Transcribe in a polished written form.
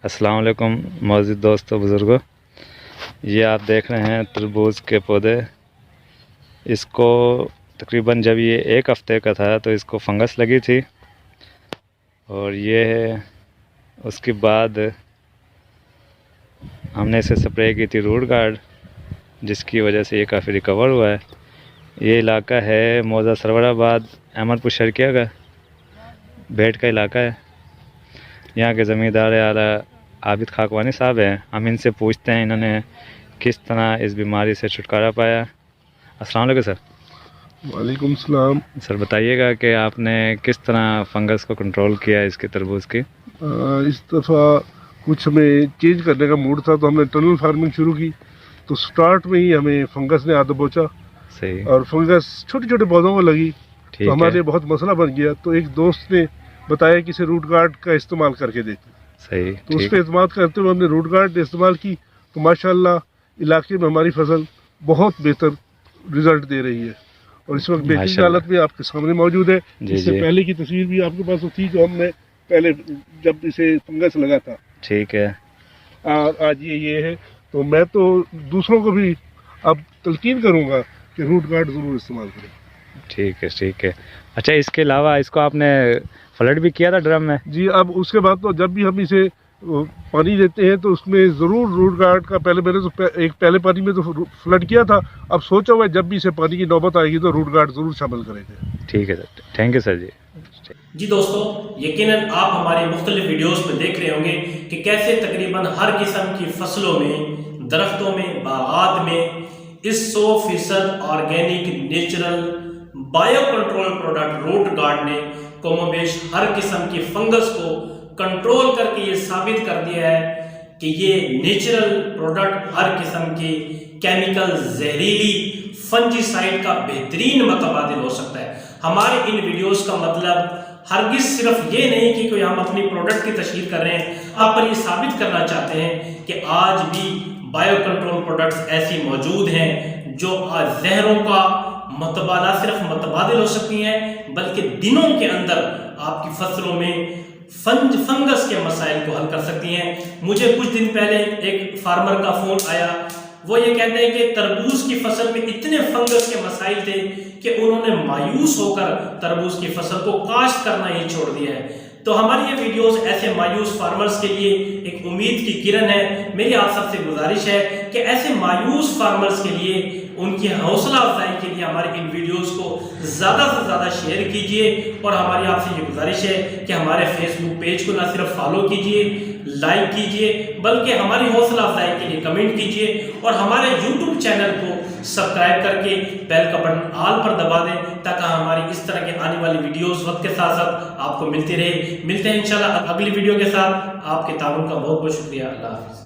السلام علیکم معزز دوستو بزرگوں، یہ آپ دیکھ رہے ہیں تربوز کے پودے۔ اس کو تقریباً جب یہ 1 ہفتے کا تھا تو اس کو فنگس لگی تھی، اور یہ اس کے بعد ہم نے اسے سپرے کی تھی روٹ گارڈ، جس کی وجہ سے یہ کافی ریکور ہوا ہے۔ یہ علاقہ ہے موضع سرور آباد، احمد پور شرکیہ کا بیٹ کا علاقہ ہے۔ یہاں کے زمیندار اعلیٰ عابد خاکوانی صاحب ہیں، ہم ان سے پوچھتے ہیں انہوں نے کس طرح اس بیماری سے چھٹکارا پایا۔ السلام علیکم سر۔ وعلیکم السلام۔ سر بتائیے گا کہ آپ نے کس طرح فنگس کو کنٹرول کیا اس کے تربوز کی؟ اس دفعہ کچھ ہمیں چینج کرنے کا موڈ تھا تو ہم نے ٹنل فارمنگ شروع کی، تو سٹارٹ میں ہی ہمیں فنگس نے آدھا بوچا، صحیح، اور فنگس چھوٹے چھوٹے پودوں کو لگی تو ہمارے لیے بہت مسئلہ بن گیا۔ تو ایک دوست نے بتایا کہ اسے روٹ گارڈ کا استعمال کر کے دیکھیں، صحیح، تو اس پہ اعتماد کرتے ہوئے ہم نے روٹ گارڈ استعمال کی، تو ماشاءاللہ علاقے میں ہماری فصل بہت بہتر رزلٹ دے رہی ہے، اور اس وقت بہترین حالت میں آپ کے سامنے موجود ہے۔ اس سے پہلے کی تصویر بھی آپ کے پاس تھی جو ہم نے پہلے جب اسے فنگس لگا تھا، ٹھیک ہے، آج یہ ہے۔ تو میں تو دوسروں کو بھی اب تلقین کروں گا کہ روٹ گارڈ ضرور استعمال کریں۔ ٹھیک ہے، ٹھیک ہے۔ اچھا، اس کے علاوہ اس کو آپ نے فلڈ بھی کیا تھا ڈرم میں؟ جی، اب اس کے بعد تو جب بھی ہم اسے پانی دیتے ہیں تو اس میں ضرور روٹ گارڈ کا، پہلے میں نے تو ایک پہلے پانی میں تو فلڈ کیا تھا، اب سوچا ہوا ہے جب بھی اسے پانی کی نوبت آئے گی تو روٹ گارڈ ضرور شامل کریں گے۔ ٹھیک ہے سر، تھینک یو سر جی۔ جی دوستو، یقیناً آپ ہماری مختلف ویڈیوز میں دیکھ رہے ہوں گے کہ کیسے تقریباً ہر قسم کی فصلوں میں، درختوں میں، باغات میں اس 100% organic natural bio control product root guard نے کم و بیش ہر قسم کی فنگس کو کنٹرول کر کے یہ ثابت کر دیا ہے کہ یہ نیچرل پروڈکٹ ہر قسم کی کیمیکل، زہریلی، فنجی سائڈ کا بہترین متبادل ہو سکتا ہے۔ ہمارے ان ویڈیوز کا مطلب ہرگز صرف یہ نہیں کہ کوئی ہم اپنی پروڈکٹ کی تشہیر کر رہے ہیں، آپ پر یہ ثابت کرنا چاہتے ہیں کہ آج بھی بایو کنٹرول پروڈکٹس ایسی موجود ہیں جو زہروں کا نہ صرف متبادل ہو سکتی ہیں بلکہ دنوں کے اندر آپ کی فصلوں میں فنگس کے مسائل کو حل کر سکتی ہیں۔ مجھے کچھ دن پہلے ایک فارمر کا فون آیا، وہ یہ کہتے ہیں کہ تربوز کی فصل میں اتنے فنگس کے مسائل تھے کہ انہوں نے مایوس ہو کر تربوز کی فصل کو کاشت کرنا ہی چھوڑ دیا ہے۔ تو ہماری یہ ویڈیوز ایسے مایوس فارمرز کے لیے ایک امید کی کرن ہے۔ میری آپ سب سے گزارش ہے کہ ایسے مایوس فارمرز کے لیے، ان کی حوصلہ افزائی کے لیے ہمارے ان ویڈیوز کو زیادہ سے زیادہ شیئر کیجئے، اور ہماری آپ سے یہ گزارش ہے کہ ہمارے فیس بک پیج کو نہ صرف فالو کیجئے، لائک کیجئے، بلکہ ہماری حوصلہ افزائی کے لیے کمنٹ کیجئے، اور ہمارے یوٹیوب چینل کو سبسکرائب کر کے بیل کا بٹن آل پر دبا دیں تاکہ ہماری اس طرح کے آنے والی ویڈیوز وقت کے ساتھ ساتھ آپ کو ملتی رہے۔ ملتے ہیں انشاءاللہ اگلی ویڈیو کے ساتھ۔ آپ کے تعاون کا بہت بہت شکریہ۔ اللہ حافظ۔